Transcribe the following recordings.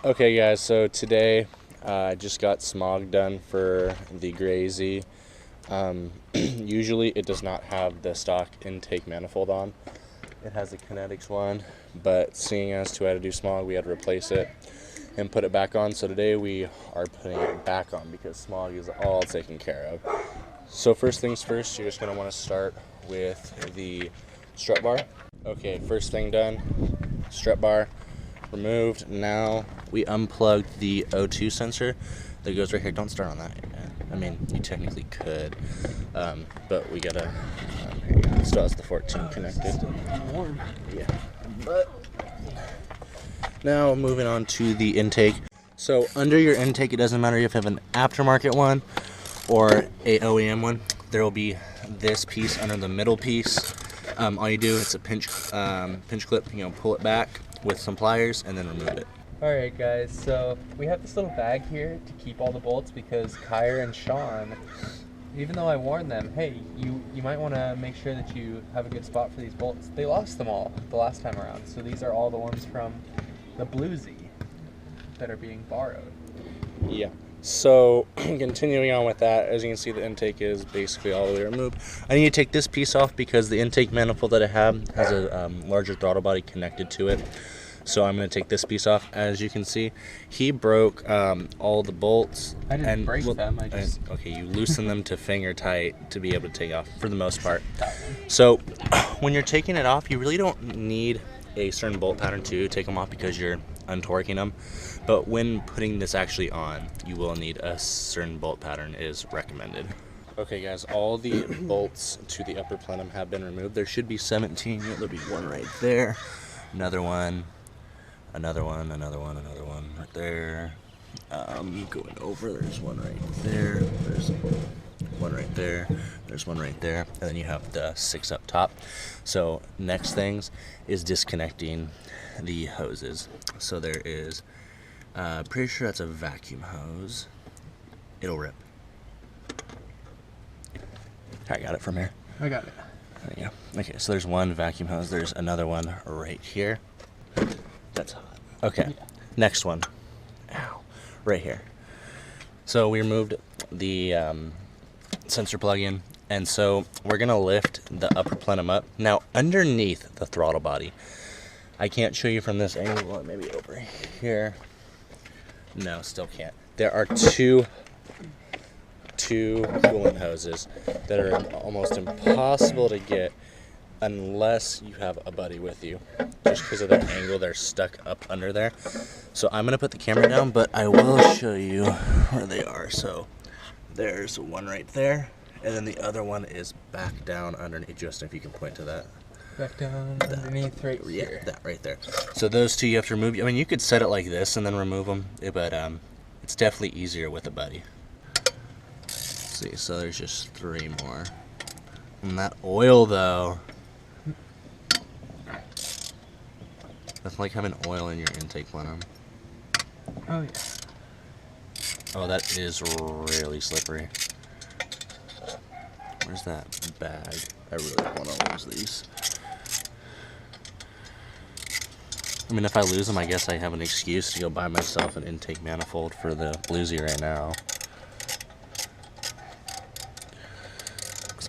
Okay guys, so today I just got smog done for the Gray Z. Usually it does not have the stock intake manifold on. It has a Kinetix one, but seeing as to how to do smog, we had to replace it and put it back on. So today we are putting it back on because smog is all taken care of. So first things first, you're just going to want to start with the strut bar. Okay, first thing done, strut bar removed. Now we unplugged the O2 sensor that goes right here. Don't start on that yet. I mean, you technically could, but we gotta. Here you go. It still has the 14 connected. Warm. Yeah. But now moving on to the intake. So under your intake, it doesn't matter if you have an aftermarket one or a OEM one. There will be this piece under the middle piece. All you do, it's a pinch clip. Pull it back with some pliers and then remove it. Alright guys, so we have this little bag here to keep all the bolts because Kyra and Sean, even though I warned them, hey, you might want to make sure that you have a good spot for these bolts. They lost them all the last time around, so these are all the ones from the Blue Z that are being borrowed. Yeah. So continuing on with that, as you can see, the intake is basically all the way removed. I need to take this piece off because the intake manifold that I have has a larger throttle body connected to it. So I'm going to take this piece off. As you can see, he broke all the bolts. I didn't break them. Okay, you loosen them to finger tight to be able to take off for the most part. So when you're taking it off, you really don't need a certain bolt pattern to take them off because you're untorquing them. But when putting this actually on, you will need a certain bolt pattern is recommended. Okay guys, all the bolts to the upper plenum have been removed. There should be 17. There'll be one right there, another one, another one, another one, another one right there. Going over, there's one right there, there's one right there, there's one right there, and then you have the 6 up top. So next things is disconnecting the hoses. So there is, pretty sure that's a vacuum hose. It'll rip. I got it from here. I got it. There you go. Okay, so there's one vacuum hose. There's another one right here. That's hot. Okay, yeah. Next one. Ow. Right here. So we removed the sensor plug-in, and so we're gonna lift the upper plenum up. Now, underneath the throttle body, I can't show you from this angle. Maybe over here. No, still can't. There are two coolant hoses that are almost impossible to get unless you have a buddy with you. Just because of their angle, they're stuck up under there. So I'm going to put the camera down, but I will show you where they are. So there's one right there, and then the other one is back down underneath. Justin, if you can point to that. Back down underneath right here. Yeah, that right there. So those two you have to remove. I mean, you could set it like this and then remove them, but it's definitely easier with a buddy. See, so there's just 3 more. And that oil, though. That's like having oil in your intake plenum. Oh, yeah. Oh, that is really slippery. Where's that bag? I really don't want to lose these. I mean, if I lose them, I guess I have an excuse to go buy myself an intake manifold for the Blue Z right now.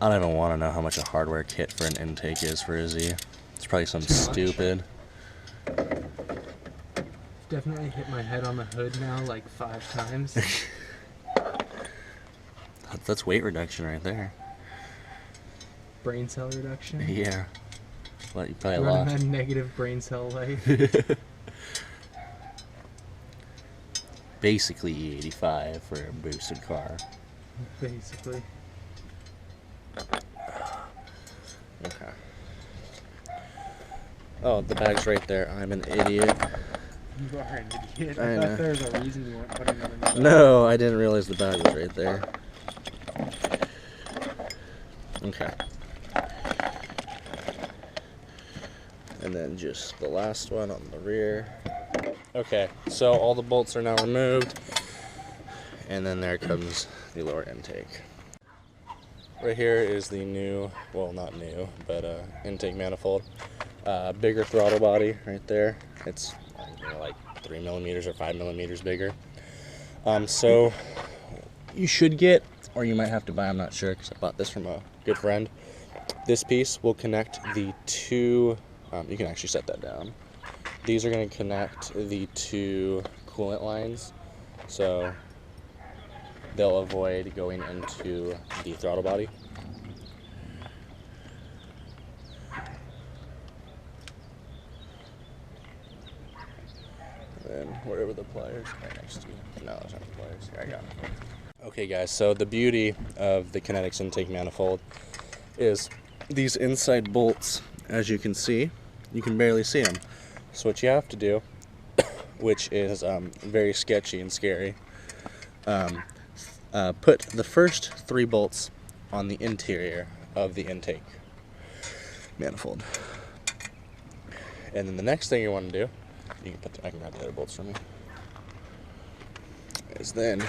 I don't even want to know how much a hardware kit for an intake is for a Z. It's probably something stupid. Definitely hit my head on the hood now like 5 times. That's weight reduction right there. Brain cell reduction? Yeah. Well, you probably Running lost. a negative brain cell life. Basically E85 for a boosted car. Basically. Okay. Oh, the bag's right there. I'm an idiot. You are an idiot. I I know. thought there was a reason you weren't putting them in the bag. No, I didn't realize the bag was right there. Okay. And then just the last one on the rear. Okay, so all the bolts are now removed. And then there comes the lower intake. Right here is the new, well, not new, but intake manifold. Bigger throttle body right there. It's like 3 millimeters or 5 millimeters bigger. So you should get, or you might have to buy, I'm not sure because I bought this from a good friend. This piece will connect the two, you can actually set that down. These are going to connect the two coolant lines, so they'll avoid going into the throttle body. And wherever the pliers are next to you. No, those aren't the pliers. Here, I got them. Okay guys, so the beauty of the Kinetix intake manifold is these inside bolts, as you can see, you can barely see them. So what you have to do, which is very sketchy and scary, put the first 3 bolts on the interior of the intake manifold. And then the next thing you want to do, you can I can grab the other bolts from you, is then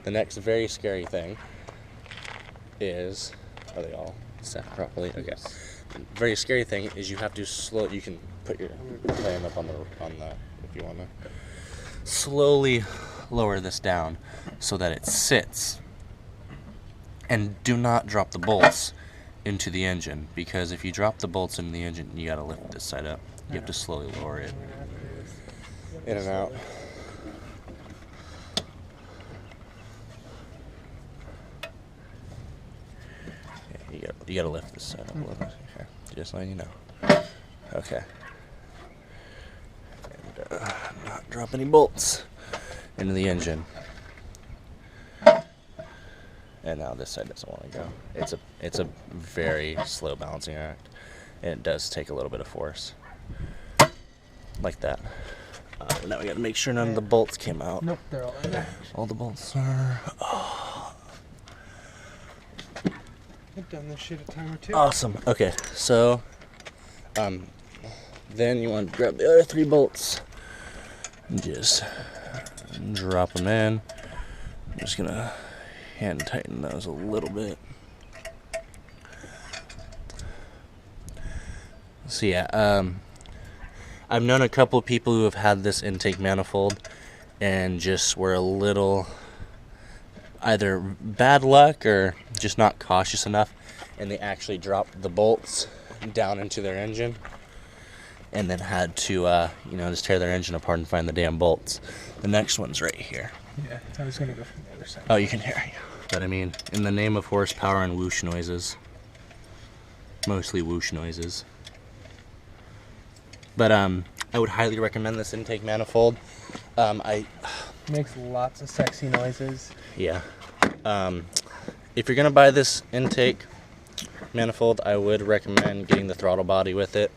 the next very scary thing is, are they all set properly? Okay. The very scary thing is you have to you can put your hand up on the, if you want to, slowly lower this down so that it sits. And do not drop the bolts into the engine, because if you drop the bolts into the engine, you gotta lift this side up. You have to slowly lower it in and out. You gotta lift this side up a little bit. Okay. Just letting you know. Okay. And not drop any bolts into the engine. And now this side doesn't want to go. It's a very slow balancing act, and it does take a little bit of force, like that. Now we got to make sure none of the bolts came out. Nope, they're all in there. All the bolts are. I've done this shit a time or two. Awesome. Okay, so then you want to grab the other 3 bolts and just drop them in. I'm just gonna hand tighten those a little bit. So yeah, I've known a couple people who have had this intake manifold and just were a little either bad luck or just not cautious enough, and they actually dropped the bolts down into their engine and then had to just tear their engine apart and find the damn bolts. The next one's right here. Yeah, I was gonna go from the other side. Oh, you can hear it. But I mean, in the name of horsepower and whoosh noises, mostly whoosh noises. But I would highly recommend this intake manifold. Makes lots of sexy noises. Yeah. If you're gonna buy this intake manifold, I would recommend getting the throttle body with it.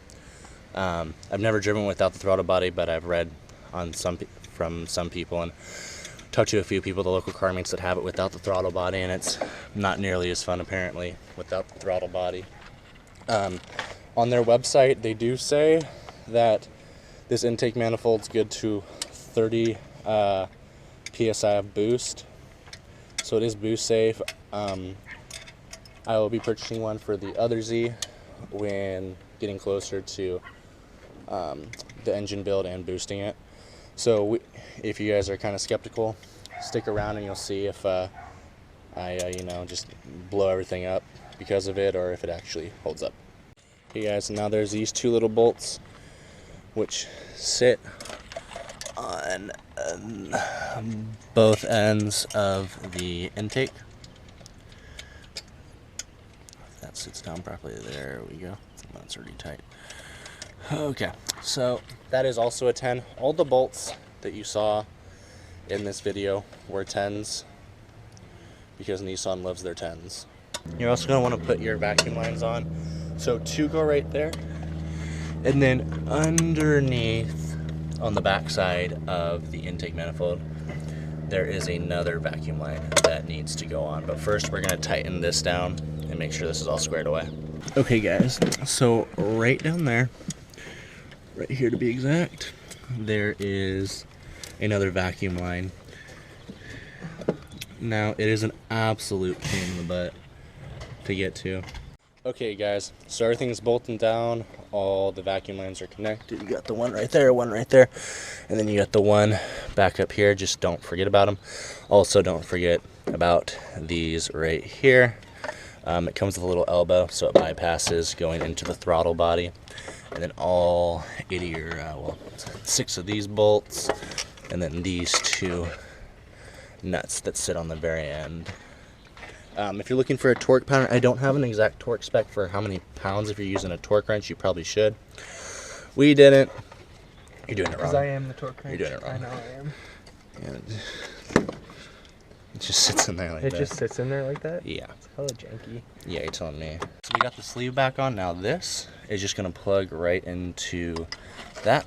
I've never driven without the throttle body, but I've read on from some people and talked to a few people, the local car mates, that have it without the throttle body, and it's not nearly as fun apparently without the throttle body. On their website, they do say that this intake manifold's good to 30 psi of boost, so it is boost safe. I will be purchasing one for the other Z when getting closer to the engine build and boosting it. So if you guys are kind of skeptical, stick around and you'll see if I just blow everything up because of it, or if it actually holds up. Okay guys, now there's these 2 little bolts which sit on both ends of the intake. That sits down properly. There we go. That's already tight. Okay, so that is also a 10. All the bolts that you saw in this video were 10s because Nissan loves their 10s. You're also going to want to put your vacuum lines on. So 2 go right there, and then underneath on the back side of the intake manifold there is another vacuum line that needs to go on. But first we're going to tighten this down and make sure this is all squared away. Okay guys, so right down there, right here to be exact, there is another vacuum line. Now it is an absolute pain in the butt to get to. Okay guys, so everything's bolting down, all the vacuum lines are connected. You got the one right there, and then you got the one back up here. Just don't forget about them. Also don't forget about these right here. It comes with a little elbow, so it bypasses going into the throttle body. And then all 80 or, well, 6 of these bolts, and then these 2 nuts that sit on the very end. If you're looking for a torque pattern, I don't have an exact torque spec for how many pounds. If you're using a torque wrench, you probably should. We didn't. You're doing it wrong. Because I am the torque wrench. You're doing it wrong. I know I am. And it just sits in there like that. It just sits in there like that? Yeah. It's hella janky. Yeah, you're telling me. So we got the sleeve back on. Now this is just going to plug right into that,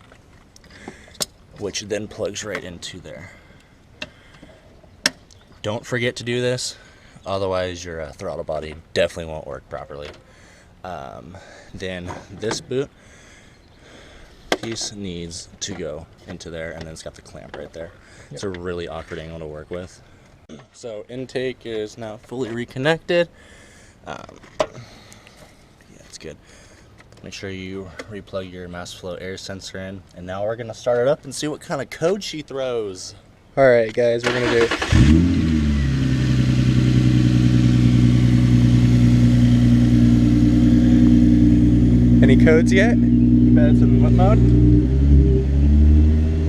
which then plugs right into there. Don't forget to do this. Otherwise, your throttle body definitely won't work properly. Then this boot piece needs to go into there, and then it's got the clamp right there. Yep. It's a really awkward angle to work with. So intake is now fully reconnected. Yeah, it's good. Make sure you replug your mass flow air sensor in, and now we're gonna start it up and see what kind of code she throws. All right, guys, we're gonna do it. Any codes yet? It's in limp mode.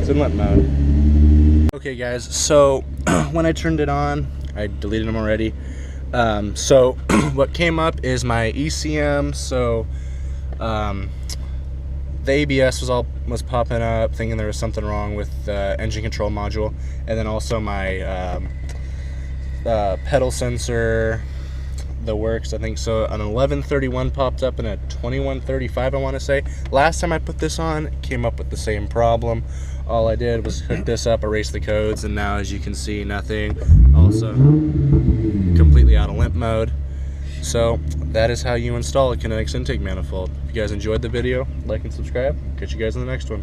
It's in limp mode. Okay guys, so when I turned it on, I deleted them already. So what came up is my ECM. So the ABS was popping up, thinking there was something wrong with the engine control module, and then also my pedal sensor. The works, I think so. An 1131 popped up and a 2135, I want to say. Last time I put this on, it came up with the same problem. All I did was hook this up, erase the codes, and now as you can see, nothing. Also completely out of limp mode. So that is how you install a Kinetix intake manifold. If you guys enjoyed the video, like and subscribe. Catch you guys in the next one.